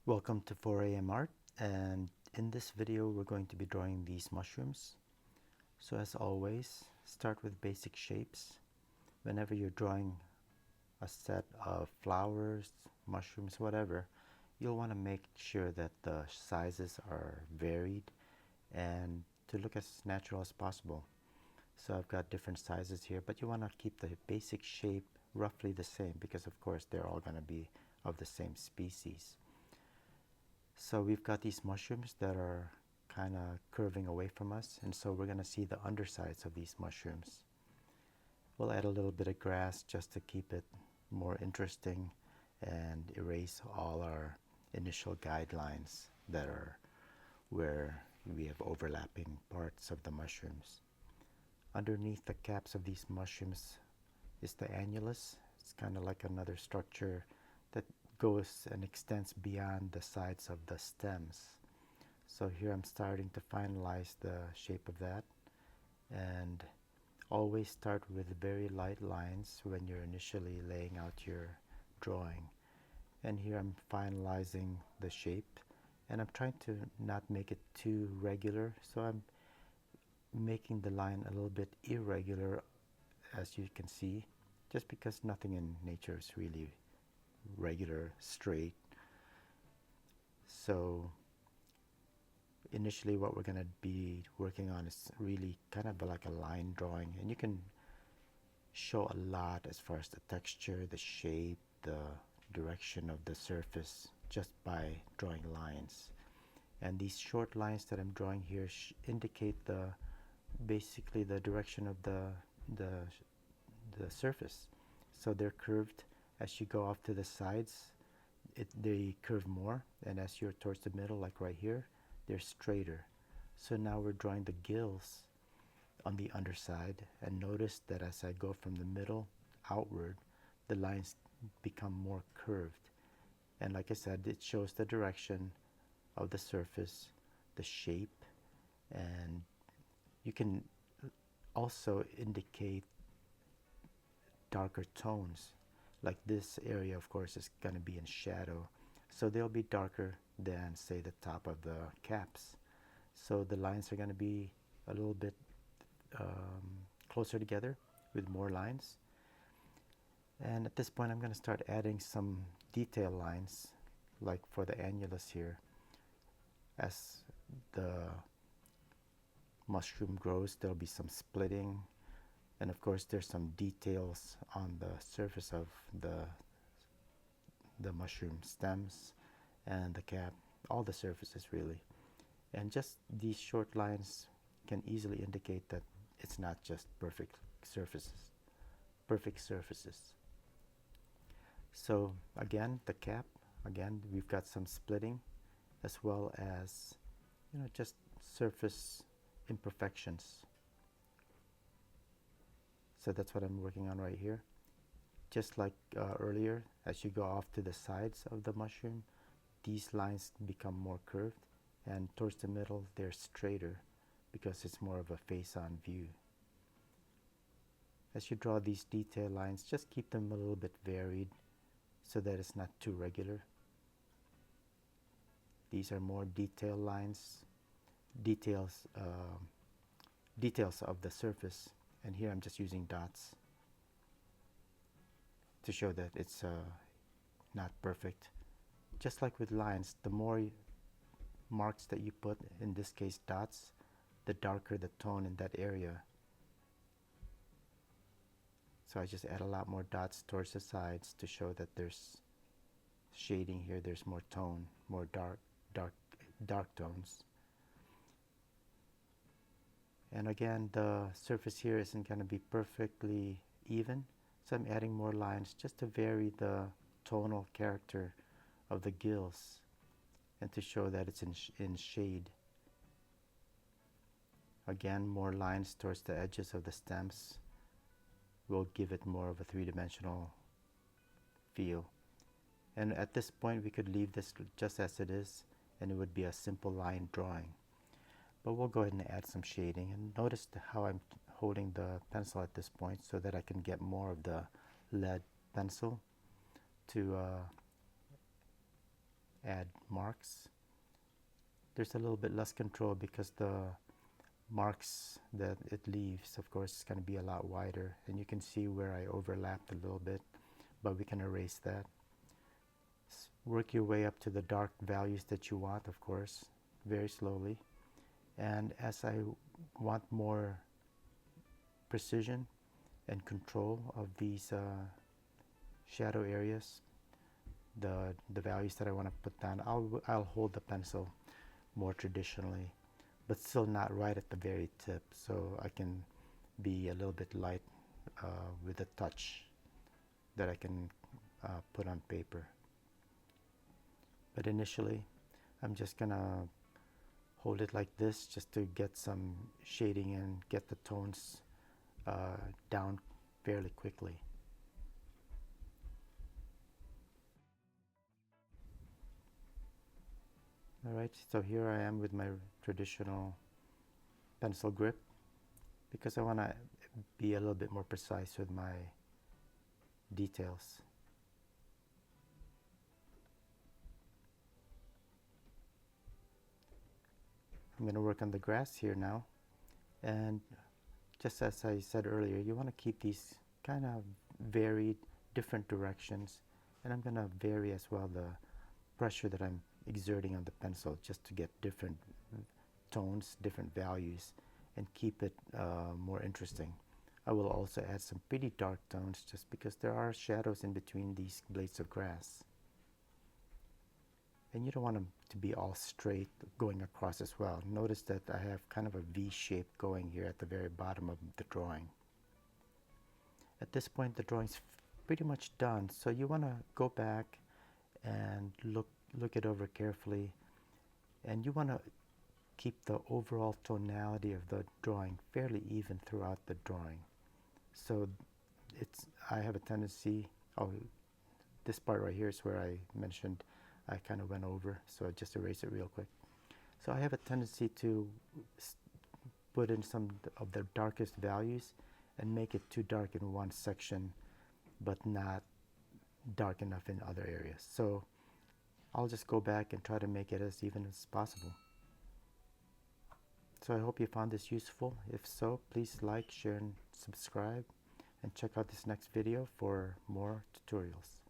Welcome to 4am Art, and in this video we're going to be drawing these mushrooms. So as always, start with basic shapes. Whenever you're drawing a set of flowers, mushrooms, whatever, you'll want to make sure that the sizes are varied and to look as natural as possible. So I've got different sizes here, but you want to keep the basic shape roughly the same because of course they're all going to be of the same species. So we've got these mushrooms that are kind of curving away from us, and so we're going to see the undersides of these mushrooms. We'll add a little bit of grass just to keep it more interesting and erase all our initial guidelines that are where we have overlapping parts of the mushrooms. Underneath the caps of these mushrooms is the annulus. It's kind of like another structure that goes and extends beyond the sides of the stems. So here I'm starting to finalize the shape of that, and always start with very light lines when you're initially laying out your drawing. And here I'm finalizing the shape, and I'm trying to not make it too regular, so I'm making the line a little bit irregular, as you can see, just because nothing in nature is really regular, straight. So initially what we're going to be working on is really kind of like a line drawing, and you can show a lot as far as the texture, the shape, the direction of the surface just by drawing lines. And these short lines that I'm drawing here indicate basically the direction of the surface. So they're curved. As you go off to the sides, they curve more, and as you're towards the middle, like right here, they're straighter. So now we're drawing the gills on the underside, and notice that as I go from the middle outward, the lines become more curved. And like I said, it shows the direction of the surface, the shape, and you can also indicate darker tones. Like this area, of course, is going to be in shadow, so they'll be darker than, say, the top of the caps. So the lines are going to be a little bit closer together with more lines. And at this point, I'm going to start adding some detail lines, like for the annulus here. As the mushroom grows, there'll be some splitting, and of course there's some details on the surface of the mushroom stems and the cap, all the surfaces really. And just these short lines can easily indicate that it's not just perfect surfaces. So again, the cap, again we've got some splitting as well as just surface imperfections. So that's what I'm working on right here. Just like earlier, as you go off to the sides of the mushroom, these lines become more curved, and towards the middle they're straighter because it's more of a face-on view. As you draw these detail lines, just keep them a little bit varied so that it's not too regular. These are more detail lines, details of the surface, and here I'm just using dots to show that it's not perfect. Just like with lines, the more marks that you put, in this case dots, the darker the tone in that area. So I just add a lot more dots towards the sides to show that there's shading here, there's more tone, more dark tones. And again, the surface here isn't going to be perfectly even, so I'm adding more lines just to vary the tonal character of the gills and to show that it's in shade. Again, more lines towards the edges of the stems will give it more of a three-dimensional feel. And at this point we could leave this just as it is, and it would be a simple line drawing. But we'll go ahead and add some shading, and notice how I'm holding the pencil at this point so that I can get more of the lead pencil to add marks. There's a little bit less control because the marks that it leaves, of course, is going to be a lot wider, and you can see where I overlapped a little bit, but we can erase that. Work your way up to the dark values that you want, of course, very slowly. And as I want more precision and control of these shadow areas, the values that I want to put down, I'll hold the pencil more traditionally, but still not right at the very tip, so I can be a little bit light with a touch that I can put on paper. But initially, I'm just gonna hold it like this just to get some shading and get the tones down fairly quickly. Alright, so here I am with my traditional pencil grip, because I want to be a little bit more precise with my details. I'm going to work on the grass here now, and just as I said earlier, you want to keep these kind of varied, different directions, and I'm going to vary as well the pressure that I'm exerting on the pencil just to get different tones, different values, and keep it more interesting. I will also add some pretty dark tones just because there are shadows in between these blades of grass. And you don't want them to be all straight going across as well. Notice that I have kind of a V shape going here at the very bottom of the drawing. At this point, the drawing's pretty much done, so you want to go back and look it over carefully, and you want to keep the overall tonality of the drawing fairly even throughout the drawing. So I have a tendency, this part right here is where I mentioned I kind of went over, so I just erase it real quick. So I have a tendency to put in some of the darkest values and make it too dark in one section, but not dark enough in other areas. So I'll just go back and try to make it as even as possible. So I hope you found this useful. If so, please like, share, and subscribe, and check out this next video for more tutorials.